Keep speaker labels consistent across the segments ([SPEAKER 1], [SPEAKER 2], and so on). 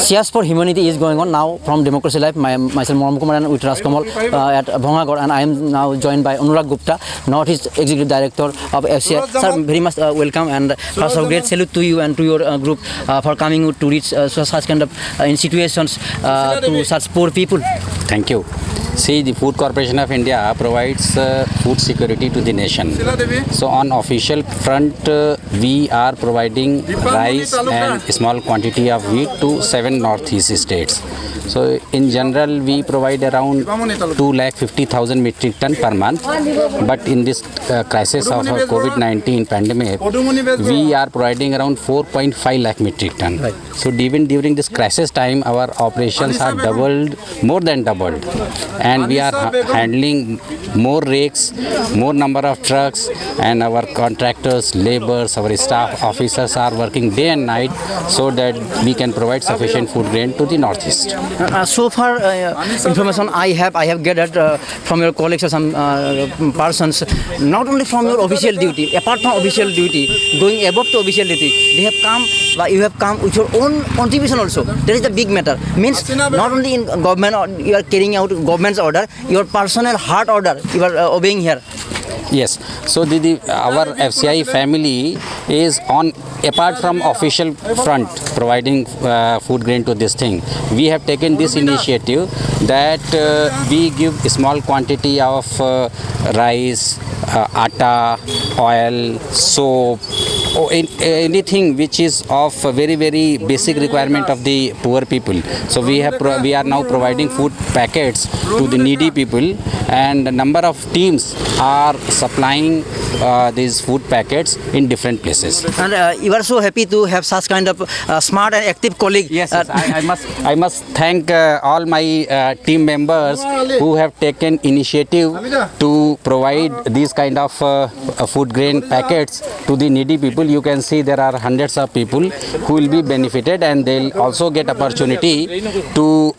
[SPEAKER 1] Cheers for Humanity is going on now from Democracy Live. Myself Moram Kumar and with Rajkamal at Bhongagor, and I am now joined by Anurag Gupta, Northeast Executive Director of FCI. Sir, very much welcome, and first of great salute to you and to your group for coming to reach such kind of in situations to such poor people.
[SPEAKER 2] Thank you. See, the Food Corporation of India provides food security to the nation. So on official front, we are providing rice and small quantity of wheat to 7 northeast states. So in general, we provide around 250,000 metric ton per month. But in this crisis of COVID-19 pandemic, we are providing around 4.5 lakh metric ton. Right. So even during this crisis time, our operations are doubled, more than doubled. And we are handling more rakes, more number of trucks, and our contractors, laborers, our staff officers are working day and night so that we can provide sufficient food grain to the northeast.
[SPEAKER 1] So far, information I have gathered from your colleagues or some persons, not only from your official duty, apart from official duty, going above to official duty, they have come. You have come with your own contribution also. That is the big matter. Means not only in government, or you are carrying out government's order, your personal heart order you are obeying here.
[SPEAKER 2] Yes. So our FCI family is on, apart from official front providing food grain to this thing, we have taken this initiative that we give a small quantity of rice, atta, oil, soap, or anything which is of very basic requirement of the poor people. So we are now providing food packets to the needy people, and a number of teams are supplying these food packets in different places.
[SPEAKER 1] And you are so happy to have such kind of smart and active colleague.
[SPEAKER 2] Yes, I must thank all my team members who have taken initiative to provide these kind of food grain packets to the needy people. You can see there are hundreds of people who will be benefited, and they'll also get opportunity to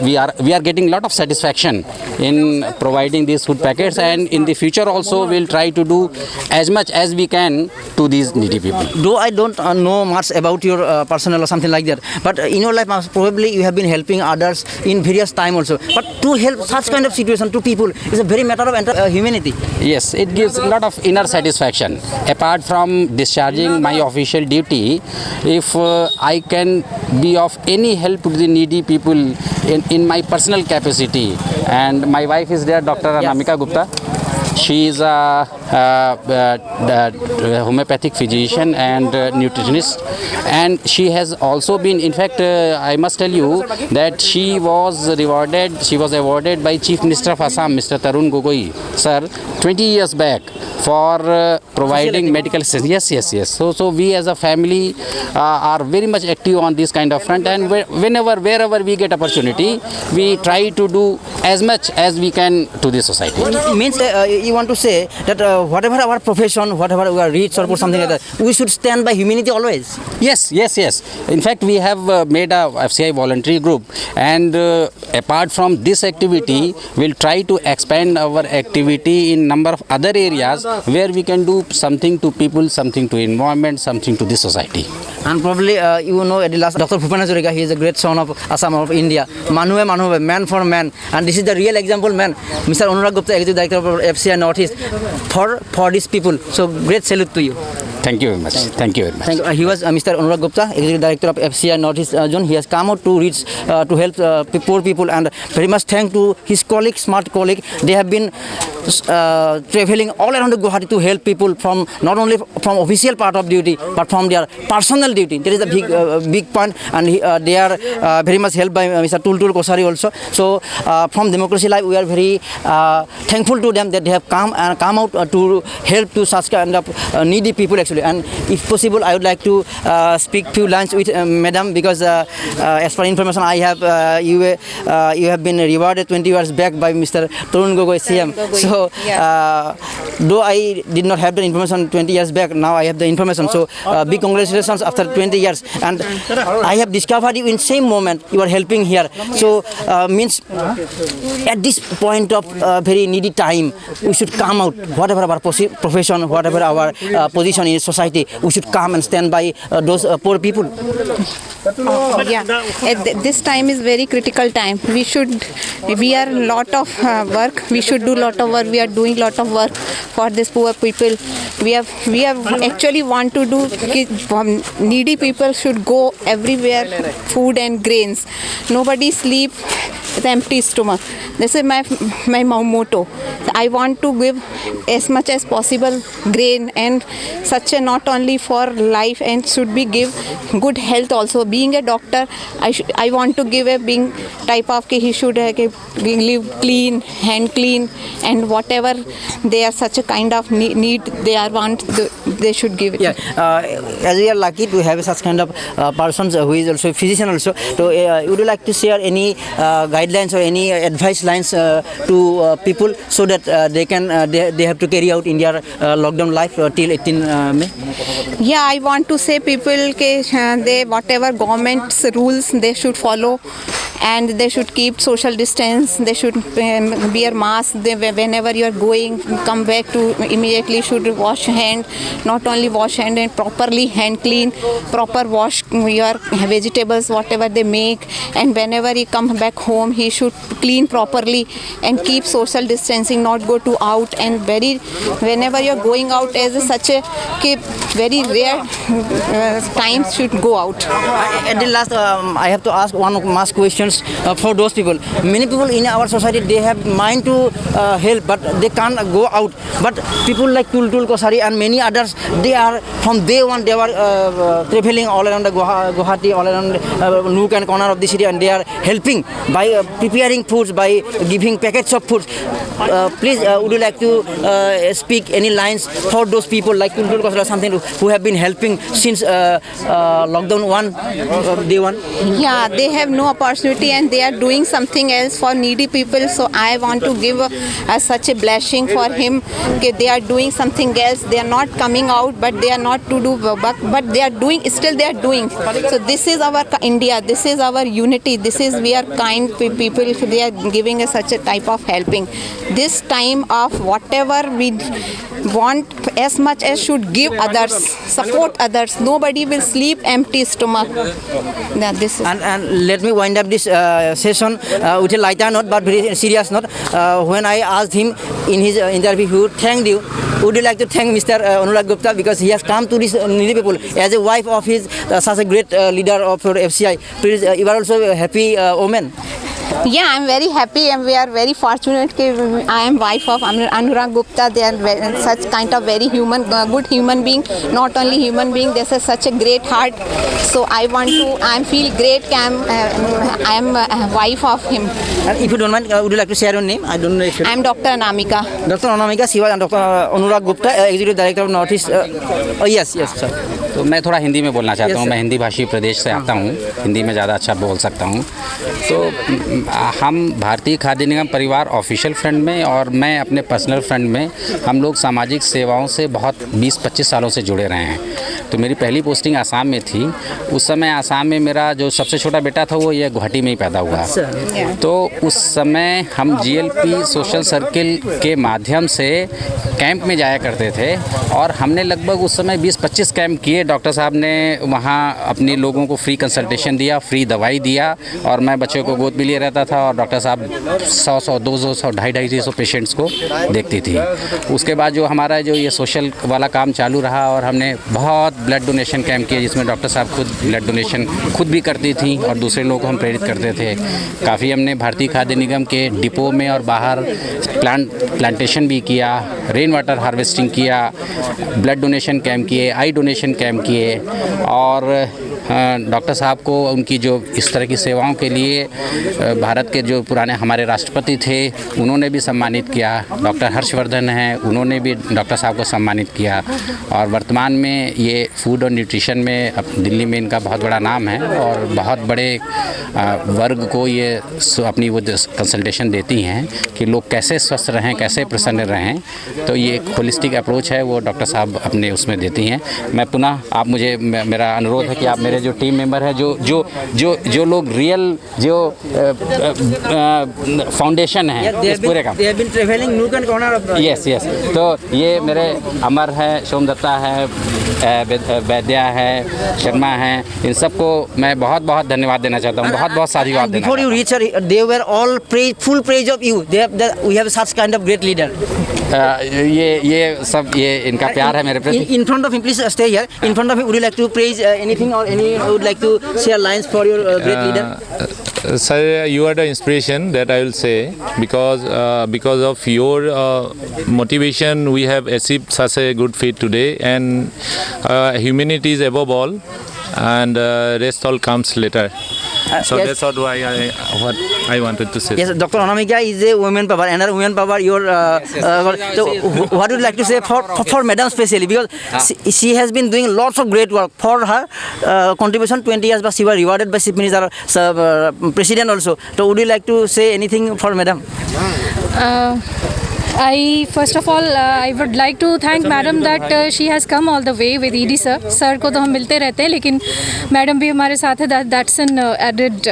[SPEAKER 2] we are getting a lot of satisfaction in providing these food packets, and in the future also we'll try to do as much as we can to these needy people.
[SPEAKER 1] Though I don't know much about your personnel or something like that, but in your life probably you have been helping others in various time also. But to help such kind of situation to people is a very matter of humanity.
[SPEAKER 2] Yes, it gives a lot of inner satisfaction. Apart from discharging my official duty, if I can be of any help to the needy people in my personal capacity, and my wife is there, Dr. Anamika Gupta. She is a homeopathic physician and nutritionist, and she has also been, in fact, I must tell you that she was awarded by Chief Minister of Assam, Mr. Tarun Gogoi, sir, 20 years back for providing medical assistance. Yes. So we as a family are very much active on this kind of front, and wherever we get opportunity, we try to do as much as we can to the society.
[SPEAKER 1] It means you want to say that whatever our profession, whatever we are rich or something like that, we should stand by humanity always.
[SPEAKER 2] Yes. In fact, we have made a FCI voluntary group, and apart from this activity, we'll try to expand our activity in number of other areas where we can do something to people, something to environment, something to the society.
[SPEAKER 1] And probably you know at the last, Dr. Bhupen Hazarika, he is a great son of Assam, of India. Manuhe, man for man. And this is the real example, man. Mr. Anurag Gupta, Executive Director of FCI Northeast, for these people. So great salute to you.
[SPEAKER 2] Thank you very much. Thank you very much.
[SPEAKER 1] He was Mr. Anurag Gupta, Executive Director of FCI Northeast Zone. He has come out to reach to help poor people, and very much thank to his colleague, smart colleague. They have been traveling all around the Guwahati to help people from not only from official part of duty but from their personal duty. That is a big point, and they are very much helped by Mr. Tultul Kosari also. So from Democracy Live, we are very thankful to them that they have come out to help to such kind of needy people actually. And if possible, I would like to speak few lines with Madam, because as per information I have, you have been rewarded 20 years back by Mr. Tarun Gogoi CM. So So though I did not have the information 20 years back, now I have the information. So big congratulations after 20 years. And I have discovered you in same moment you are helping here. So means at this point of very needy time, we should come out, whatever our profession, whatever our position in society, we should come and stand by those poor people.
[SPEAKER 3] Yeah, this time is very critical time. We are lot of work. We should do lot of work. We are doing lot of work for these poor people. We have actually want to do. Needy people should go everywhere. Food and grains. Nobody sleep with empty stomach. This is my motto. I want to give as much as possible grain and such a not only for life and should be give good health also. Being a doctor, I want to give a being type of he should live clean, hand clean, and whatever they are such a kind of need they are want they should give it.
[SPEAKER 1] Yeah, as we are lucky to have such kind of persons who is also a physician also. So would you like to share any guidelines or any advice lines to people so that they have to carry out in their lockdown life till 18 May?
[SPEAKER 3] Yeah, I want to say people they whatever government's rules they should follow, and they should keep social distance. They should wear mask. Whenever you are going, come back to immediately should wash hand. Not only wash hand and properly hand clean, proper wash your vegetables whatever they make, and whenever he come back home he should clean properly and keep social distancing. Not go to out, and whenever you are going out as such a very rare times should go out.
[SPEAKER 1] At the last, I have to ask one last questions for those people. Many people in our society, they have mind to help, but they can't go out. But people like Tultul Kosari and many others, they are from day one, they were traveling all around the Guwahati, all around nook and corner of the city, and they are helping by preparing foods, by giving packets of foods. Please, would you like to speak any lines for those people like Tultul Kosari or something who have been helping since lockdown day one?
[SPEAKER 3] Yeah, they have no opportunity and they are doing something else for needy people. So I want to give such a blessing for him. Okay, they are doing something else. They are not coming out, but they are not to do work, but they are doing. Still, they are doing. So this is our India. This is our unity. This is we are kind people. They are giving us such a type of helping. This time of whatever we want as much as should give others, support others. Nobody will sleep empty stomach. Yeah, this is.
[SPEAKER 1] And let me wind up this session with a lighter note but very serious note. When I asked him in his interview who thanked you, would you like to thank Mr. Anurag Gupta because he has come to this needy people as a wife of his such a great leader of your FCI. Please, you are also a happy woman.
[SPEAKER 3] Yeah, I'm very happy and we are very fortunate that I am wife of Anurag Gupta. They are such kind of very good human being. Not only human being, they have such a great heart. So I feel great that I am a wife of him.
[SPEAKER 1] And if you don't mind, would you like to share your name? I don't know if
[SPEAKER 3] I am Dr. Anamika.
[SPEAKER 1] Dr. Anamika Siva and Dr. Anurag Gupta, Executive Director of North East. Yes, sir.
[SPEAKER 2] तो मैं थोड़ा हिंदी में बोलना चाहता हूँ। मैं हिंदी भाषी प्रदेश से आता हूँ, हिंदी में ज़्यादा अच्छा बोल सकता हूँ। तो हम भारतीय खाद्य निगम परिवार ऑफिशियल फ्रंट में और मैं अपने पर्सनल फ्रंट में हम लोग सामाजिक सेवाओं से बहुत 20-25 सालों से जुड़े रहे हैं। तो मेरी पहली पोस्टिंग आसाम में थी। उस समय आसाम में मेरा जो सबसे छोटा बेटा था वो ये गुवाहाटी में ही पैदा हुआ। तो उस समय हम GLP सोशल सर्किल के माध्यम से कैंप में जाया करते थे और हमने लगभग उस समय 20-25 कैंप किए। डॉक्टर साहब ने वहाँ अपने लोगों को फ्री कंसल्टेशन दिया, फ्री दवाई दिया और मैं बच्चों को गोद भी लिए रहता था और डॉक्टर साहब 100, 200, 250 पेशेंट्स को देखती थी। उसके बाद जो हमारा जो ये सोशल वाला काम चालू रहा और हमने बहुत ब्लड डोनेशन कैंप किए जिसमें डॉक्टर साहब खुद ब्लड डोनेशन खुद भी करती थी और दूसरे लोगों को हम प्रेरित करते थे। काफ़ी हमने भारतीय खाद्य निगम के डिपो में और बाहर प्लांटेशन भी किया, रेन वाटर हार्वेस्टिंग किया, ब्लड डोनेशन कैंप किए, आई डोनेशन कैंप किए और डॉक्टर साहब को उनकी जो इस तरह की सेवाओं के लिए भारत के जो पुराने हमारे राष्ट्रपति थे उन्होंने भी सम्मानित किया, डॉक्टर हर्षवर्धन हैं उन्होंने भी डॉक्टर साहब को सम्मानित किया, और वर्तमान में ये फूड और न्यूट्रिशन में दिल्ली में इनका बहुत बड़ा नाम है और बहुत बड़े वर्ग को ये अपनी वो कंसल्टेशन देती हैं कि लोग कैसे स्वस्थ रहें, कैसे प्रसन्न रहें। तो ये एक होलिस्टिक अप्रोच है वो डॉक्टर साहब अपने उसमें देती हैं। मैं पुनः आप मुझे मेरा अनुरोध है कि आप मेरे जो टीम मेंबर हैं जो लोग रियल जो फाउंडेशन है इस पूरे काम, यस, तो ये मेरे अमर है, सोमदत्ता है, वैद्या है, शर्मा है, इन सबको मैं बहुत बहुत धन्यवाद देना चाहता हूँ, बहुत बहुत साधुवाद देना।
[SPEAKER 1] Before you reach, they were all full praise of you. We have such kind of great leader.
[SPEAKER 2] ये सब ये इनका प्यार है मेरे प्रति।
[SPEAKER 1] In front of him, please stay here. In front of him, would you like to praise anything or any would like to share lines for your great leader?
[SPEAKER 4] Sir, you are the inspiration that I will say because of your motivation we have achieved such a good feat today, and humanity is above all, and rest all comes later. So
[SPEAKER 1] yes.
[SPEAKER 4] that's what I wanted to say.
[SPEAKER 1] Yes, Dr. Anamika is a women power, another women power. So what would you like to say for Madam especially, because she has been doing lots of great work for her contribution 20 years, but she was rewarded by Chief Minister, President also. So would you like to say anything for Madam?
[SPEAKER 5] First of all, I would like to thank Madam that she has come all the way with ED sir. Sir को तो हम मिलते रहते हैं, लेकिन Madam भी हमारे साथ है. That's an added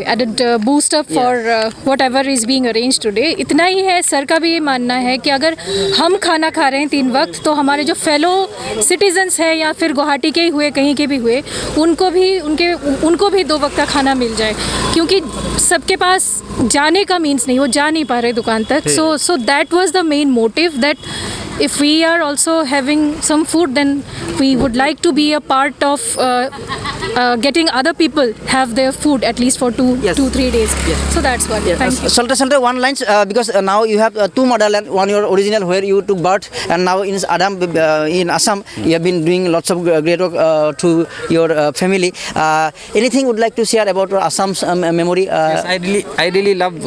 [SPEAKER 5] added boost up for whatever is being arranged today. इतना ही है, सर का भी ये मानना है कि अगर हम खाना खा रहे हैं 3 वक्त, तो हमारे जो फेलो सिटीजन्स हैं या फिर गुवाहाटी के ही हुए, कहीं के भी हुए, उनको भी 2 वक्त का खाना मिल जाए, क्योंकि सबके पास जाने का मीन्स नहीं, वो जा नहीं पा रहे दुकान तक. So that was the main motive, that if we are also having some food, then we would like to be a part of getting other people have their food at least for 2-3 days.
[SPEAKER 1] Yes.
[SPEAKER 5] So that's what.
[SPEAKER 1] Yes.
[SPEAKER 5] Thank you.
[SPEAKER 1] Sultan, one lines because now you have 2 motherland, one your original where you took birth, and now in Assam you have been doing lots of great work to your family. Anything would like to share about Assam's memory?
[SPEAKER 2] Yes, I really love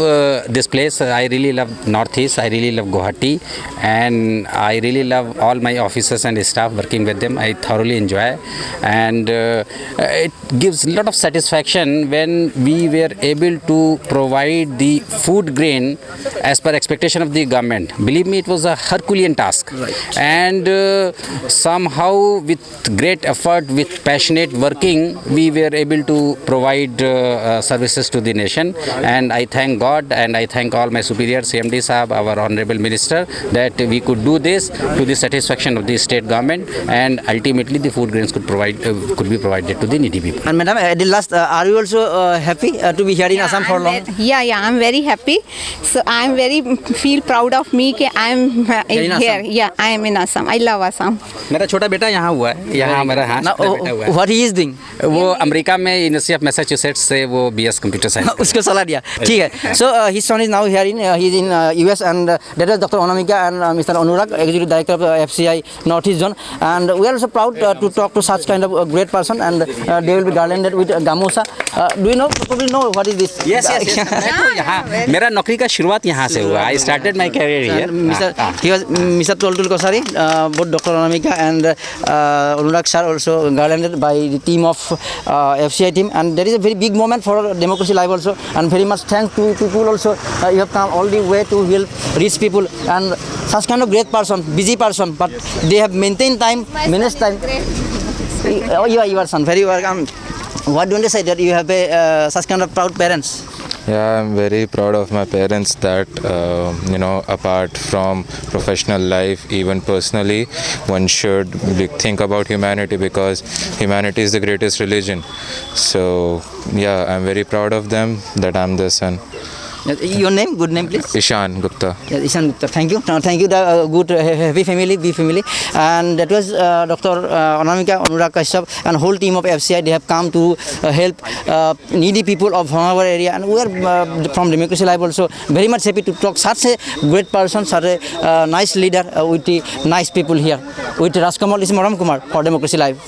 [SPEAKER 2] this place. I really love Northeast. I really love Guwahati, and I really love all my officers and staff working with them. I thoroughly enjoy, and it gives a lot of satisfaction when we were able to provide the food grain as per expectation of the government. Believe me, it was a Herculean task, and somehow with great effort, with passionate working, we were able to provide services to the nation. And I thank God, and I thank all my superiors, CMD Sahab, our Honorable Minister, that we could do this to the satisfaction of the state government, and ultimately the food grains could be provided to the needy people.
[SPEAKER 1] And Madam, at the last, are you also happy to be here in Assam for long?
[SPEAKER 3] I'm very happy. So I'm feel proud of me कि I'm here. Yeah, I am in Assam. I love Assam.
[SPEAKER 2] मेरा छोटा बेटा यहाँ हुआ है, यहाँ मेरा बेटा हुआ है.
[SPEAKER 1] What he is doing?
[SPEAKER 2] वो अमेरिका में यूनिवर्सिटी ऑफ मैसाचुसेट्स से वो BS कंप्यूटर साइंस
[SPEAKER 1] उसको सलाह दिया. ठीक है. So his son is now here he's in US, and that is Dr. Anamika and Mr. Anurag, Executive Director of FCI Northeast Zone, and we are also proud to talk to such kind of a great person, and they will be garlanded with gamusa. Do you probably know what is this?
[SPEAKER 2] Yes. यहाँ मेरा नौकरी का शुरुआत यहाँ से हुआ. I started my career here.
[SPEAKER 1] He was Mr. Toltul Kosari, both Dr. Anamika and Anurag sir also garlanded by the team of FCI team, and there is a very big moment for Democracy Live also, and very much thanks to people also. You have come all the way to help rich people, and such kind of great person, busy person, but they have maintained time, managed time. You are son, very welcome. What do you want to say that you have such kind of proud parents?
[SPEAKER 6] Yeah, I'm very proud of my parents that, apart from professional life, even personally, one should think about humanity, because humanity is the greatest religion. So, yeah, I'm very proud of them that I'm their son.
[SPEAKER 1] Your name, good name please?
[SPEAKER 6] Ishan Gupta.
[SPEAKER 1] Yes, Ishan Gupta. Thank you. Thank you, the good, happy family, big family. And that was Dr. Anamika, Anurag Kashyap, and whole team of FCI. They have come to help needy people of our area. And we are from Democracy Live also very much happy to talk such a great person, such a nice leader with the nice people here. With Rajkamal, is Maram Kumar for Democracy Live.